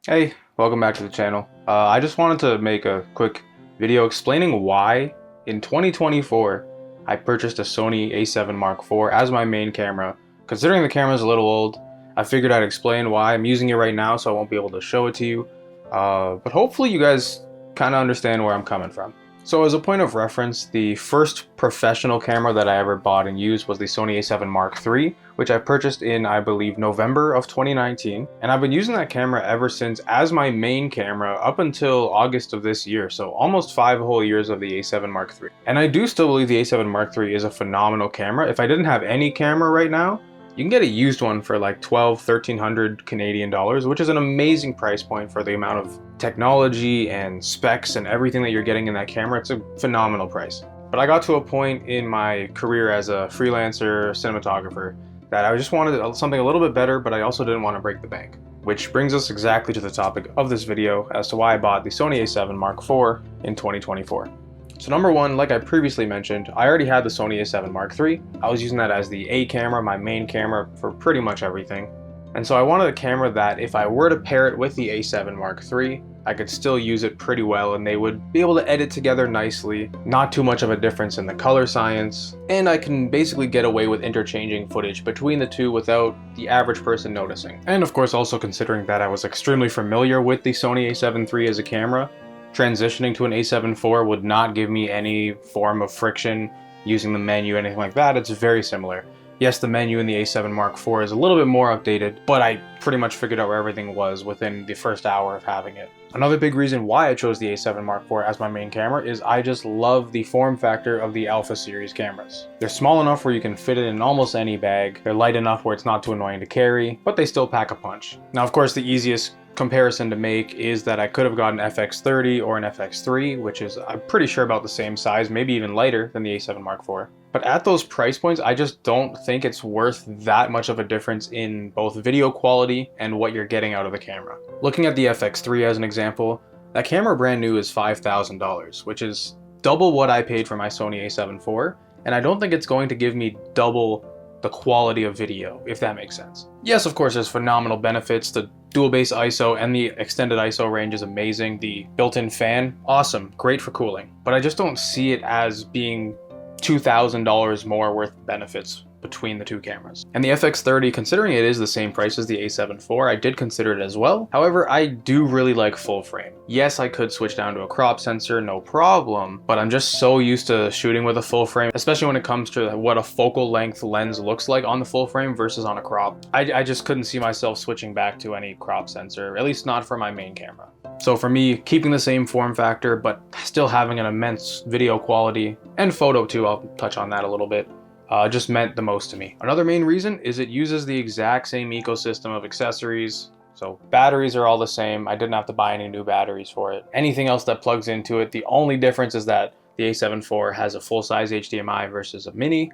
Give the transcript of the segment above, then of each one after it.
Hey, welcome back to the channel. I just wanted to make a quick video explaining why in 2024 I purchased a Sony a7 Mark IV as my main camera. Considering the camera is a little old, I figured I'd explain why. I'm using it right now, so I won't be able to show it to you. But hopefully you guys kind of understand where I'm coming from. So as a point of reference, the first professional camera that I ever bought and used was the Sony a7 Mark III, which I purchased in, I believe, November of 2019. And I've been using that camera ever since as my main camera up until August of this year, so almost 5 whole years of the a7 Mark III. And I do still believe the a7 Mark III is a phenomenal camera. If I didn't have any camera right now, you can get a used one for like 1,300 Canadian dollars, which is an amazing price point for the amount of technology and specs and everything that you're getting in that camera. It's a phenomenal price. But I got to a point in my career as a freelancer cinematographer that I just wanted something a little bit better, but I also didn't want to break the bank. Which brings us exactly to the topic of this video as to why I bought the Sony a7 Mark IV in 2024. So number one, like I previously mentioned, I already had the Sony a7 Mark III. I was using that as the A camera, my main camera for pretty much everything. And so I wanted a camera that if I were to pair it with the a7 Mark III, I could still use it pretty well and they would be able to edit together nicely, not too much of a difference in the color science, and I can basically get away with interchanging footage between the two without the average person noticing. And of course also considering that I was extremely familiar with the Sony a7 III as a camera, transitioning to an a7 IV would not give me any form of friction using the menu, anything like that. It's very similar. Yes, the menu in the a7 Mark IV is a little bit more updated, but I pretty much figured out where everything was within the first hour of having it. Another big reason why I chose the a7 Mark IV as my main camera is I just love the form factor of the Alpha series cameras. They're small enough where you can fit it in almost any bag, they're light enough where it's not too annoying to carry, but they still pack a punch. Now of course the easiest comparison to make is that I could have got an FX30 or an FX3, which is I'm pretty sure about the same size, maybe even lighter than the a7 Mark IV. But at those price points, I just don't think it's worth that much of a difference in both video quality and what you're getting out of the camera. Looking at the FX3 as an example, that camera brand new is $5,000, which is double what I paid for my Sony a7 IV, and I don't think it's going to give me double the quality of video, if that makes sense. Yes, of course, there's phenomenal benefits. The dual base ISO and the extended ISO range is amazing. The built-in fan, awesome, great for cooling. But I just don't see it as being $2,000 more worth benefits between the two cameras. And the FX30, considering it is the same price as the a7 IV, I did consider it as well. However, I do really like full frame. Yes, I could switch down to a crop sensor, no problem, but I'm just so used to shooting with a full frame, especially when it comes to what a focal length lens looks like on the full frame versus on a crop. I just couldn't see myself switching back to any crop sensor, at least not for my main camera. So for me, keeping the same form factor, but still having an immense video quality, and photo too, I'll touch on that a little bit, just meant the most to me. Another main reason is it uses the exact same ecosystem of accessories. So batteries are all the same. I didn't have to buy any new batteries for it. Anything else that plugs into it, the only difference is that the a7 IV has a full-size HDMI versus a mini,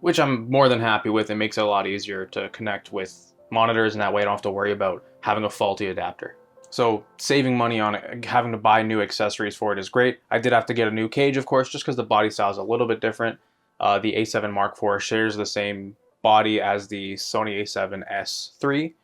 which I'm more than happy with. It makes it a lot easier to connect with monitors, and that way I don't have to worry about having a faulty adapter. So saving money on it, having to buy new accessories for it is great. I did have to get a new cage, of course, just because the body style is a little bit different. The a7 Mark IV shares the same body as the Sony a7S III,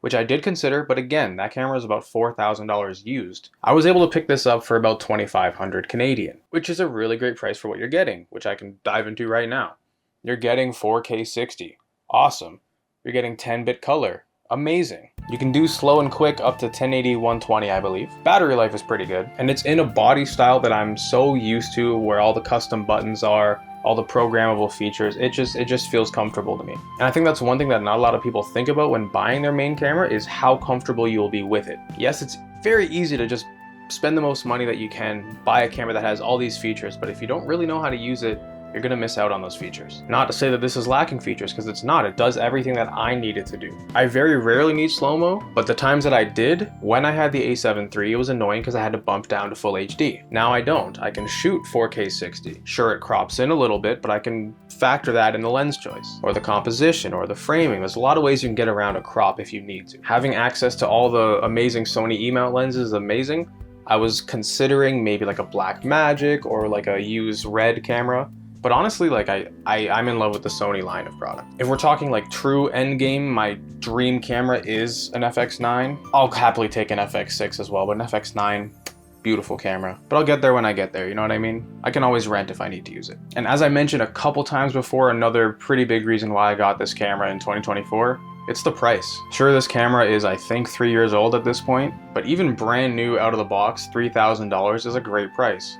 which I did consider, but again, that camera is about $4,000 used. I was able to pick this up for about 2,500 Canadian, which is a really great price for what you're getting, which I can dive into right now. You're getting 4K 60, awesome. You're getting 10-bit color, amazing. You can do slow and quick up to 1080 120, I believe. Battery life is pretty good, and it's in a body style that I'm so used to, where all the custom buttons are, all the programmable features. It just feels comfortable to me. And I think that's one thing that not a lot of people think about when buying their main camera, is how comfortable you will be with it. Yes, it's very easy to just spend the most money that you can, buy a camera that has all these features, but if you don't really know how to use it, you're gonna miss out on those features. Not to say that this is lacking features, because it's not. It does everything that I need it to do. I very rarely need slow-mo, but the times that I did, when I had the a7 III, it was annoying because I had to bump down to full HD. Now I don't. I can shoot 4K 60. Sure, it crops in a little bit, but I can factor that in the lens choice, or the composition, or the framing. There's a lot of ways you can get around a crop if you need to. Having access to all the amazing Sony E-mount lenses is amazing. I was considering maybe like a Black Magic or like a use red camera, But honestly, like I'm in love with the Sony line of product. If we're talking like true end game, my dream camera is an FX9. I'll happily take an FX6 as well, but an FX9, beautiful camera. But I'll get there when I get there, you know what I mean? I can always rent if I need to use it. And as I mentioned a couple times before, another pretty big reason why I got this camera in 2024, it's the price. Sure, this camera is, I think, 3 years old at this point, but even brand new out of the box, $3,000 is a great price.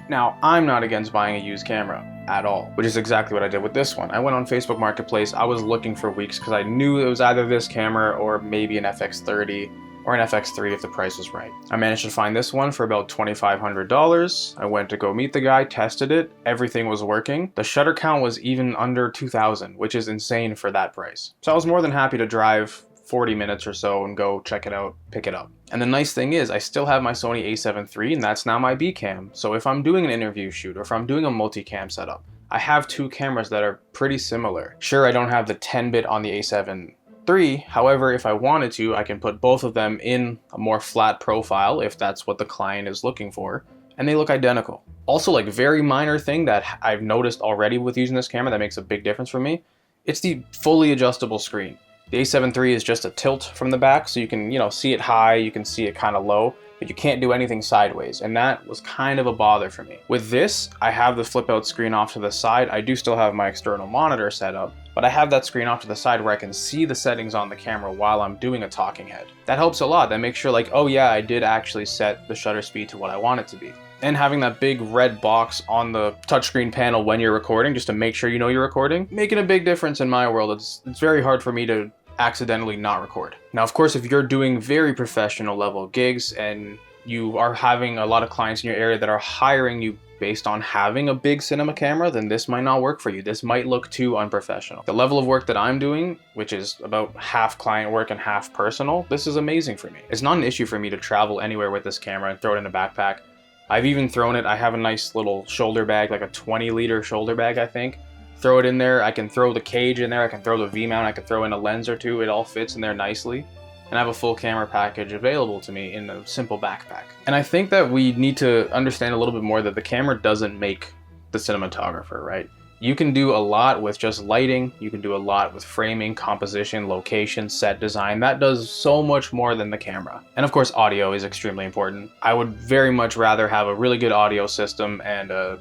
Now, I'm not against buying a used camera at all, which is exactly what I did with this one. I went on Facebook Marketplace, I was looking for weeks because I knew it was either this camera or maybe an FX30 or an FX3 if the price was right. I managed to find this one for about $2,500. I went to go meet the guy, tested it, everything was working. The shutter count was even under 2,000, which is insane for that price. So I was more than happy to drive 40 minutes or so and go check it out, pick it up. And the nice thing is I still have my Sony a7 III and that's now my B cam. So if I'm doing an interview shoot or if I'm doing a multicam setup, I have two cameras that are pretty similar. Sure, I don't have the 10-bit on the a7 III, however, if I wanted to, I can put both of them in a more flat profile if that's what the client is looking for, and they look identical. Also, like very minor thing that I've noticed already with using this camera that makes a big difference for me, it's the fully adjustable screen. The a7 III is just a tilt from the back, so you can, see it high, you can see it kind of low, but you can't do anything sideways, and that was kind of a bother for me. With this, I have the flip out screen off to the side. I do still have my external monitor set up, but I have that screen off to the side where I can see the settings on the camera while I'm doing a talking head. That helps a lot. That makes sure like, oh yeah, I did actually set the shutter speed to what I want it to be. And having that big red box on the touchscreen panel when you're recording, just to make sure you know you're recording, making a big difference in my world. It's very hard for me to accidentally not record. Now, of course, if you're doing very professional level gigs and you are having a lot of clients in your area that are hiring you based on having a big cinema camera, then this might not work for you. This might look too unprofessional. The level of work that I'm doing, which is about half client work and half personal, this is amazing for me. It's not an issue for me to travel anywhere with this camera and throw it in a backpack. I've even thrown it, I have a nice little shoulder bag, like a 20-liter shoulder bag, I think. Throw it in there, I can throw the cage in there, I can throw the V-mount, I can throw in a lens or two, it all fits in there nicely. And I have a full camera package available to me in a simple backpack. And I think that we need to understand a little bit more that the camera doesn't make the cinematographer, right? You can do a lot with just lighting, you can do a lot with framing, composition, location, set design. That does so much more than the camera. And of course, audio is extremely important. I would very much rather have a really good audio system and a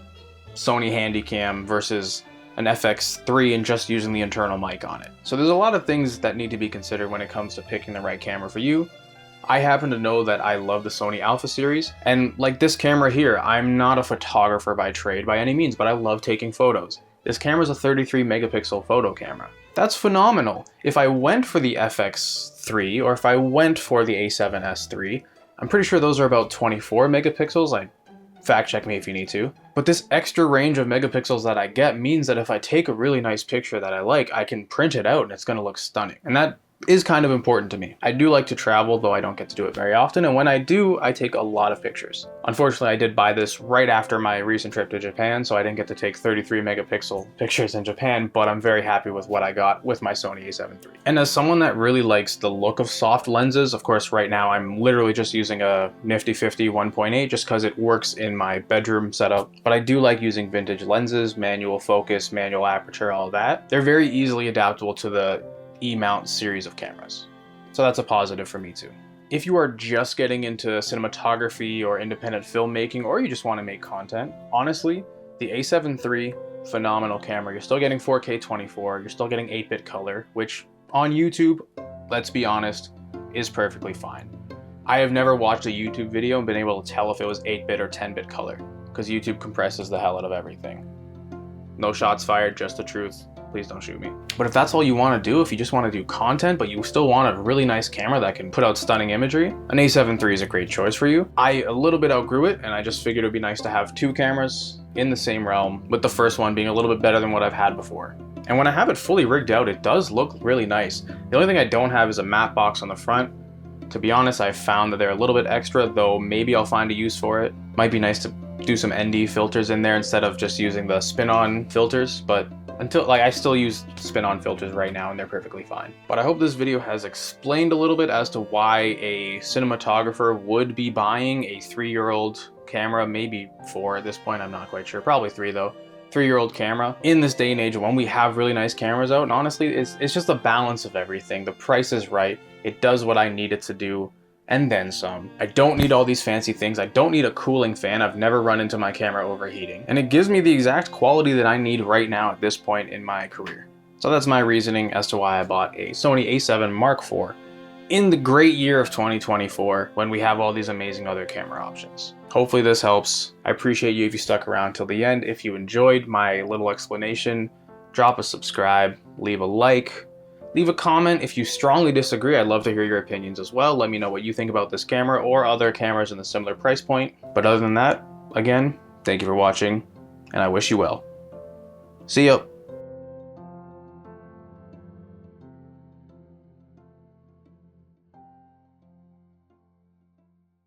Sony Handycam versus an FX3 and just using the internal mic on it. So there's a lot of things that need to be considered when it comes to picking the right camera for you. I happen to know that I love the Sony Alpha series, and like this camera here, I'm not a photographer by trade by any means, but I love taking photos. This camera is a 33 megapixel photo camera. That's phenomenal. If I went for the FX3 or if I went for the A7S III, I'm pretty sure those are about 24 megapixels. Like, fact check me if you need to. But this extra range of megapixels that I get means that if I take a really nice picture that I like, I can print it out and it's gonna look stunning. And that is kind of important to me. I do like to travel, though I don't get to do it very often, and when I do, I take a lot of pictures. Unfortunately, I did buy this right after my recent trip to Japan, so I didn't get to take 33 megapixel pictures in Japan, but I'm very happy with what I got with my Sony a7 III. And as someone that really likes the look of soft lenses, of course right now I'm literally just using a Nifty 50 1.8 just because it works in my bedroom setup, but I do like using vintage lenses, manual focus, manual aperture, all that. They're very easily adaptable to the E-mount series of cameras. So that's a positive for me too. If you are just getting into cinematography or independent filmmaking, or you just want to make content, honestly, the a7 III, phenomenal camera. You're still getting 4K 24, you're still getting 8-bit color, which on YouTube, let's be honest, is perfectly fine. I have never watched a YouTube video and been able to tell if it was 8-bit or 10-bit color, because YouTube compresses the hell out of everything. No shots fired, just the truth. Please don't shoot me. But if that's all you want to do, if you just want to do content, but you still want a really nice camera that can put out stunning imagery, an a7 III is a great choice for you. I a little bit outgrew it, and I just figured it would be nice to have two cameras in the same realm, with the first one being a little bit better than what I've had before. And when I have it fully rigged out, it does look really nice. The only thing I don't have is a matte box on the front. To be honest, I've found that they're a little bit extra, though maybe I'll find a use for it. Might be nice to do some ND filters in there instead of just using the spin-on filters, but I still use spin-on filters right now and they're perfectly fine. But I hope this video has explained a little bit as to why a cinematographer would be buying a 3-year-old camera, maybe 4 at this point, I'm not quite sure, probably 3 though, 3-year-old camera in this day and age when we have really nice cameras out. And honestly, it's just a balance of everything. The price is right. It does what I need it to do, and then some. I don't need all these fancy things. I don't need a cooling fan. I've never run into my camera overheating. And it gives me the exact quality that I need right now at this point in my career. So that's my reasoning as to why I bought a Sony a7 Mark IV in the great year of 2024 when we have all these amazing other camera options. Hopefully this helps. I appreciate you if you stuck around till the end. If you enjoyed my little explanation, drop a subscribe, leave a like, leave a comment. If you strongly disagree, I'd love to hear your opinions as well. Let me know what you think about this camera or other cameras in a similar price point. But other than that, again, thank you for watching, and I wish you well. See ya.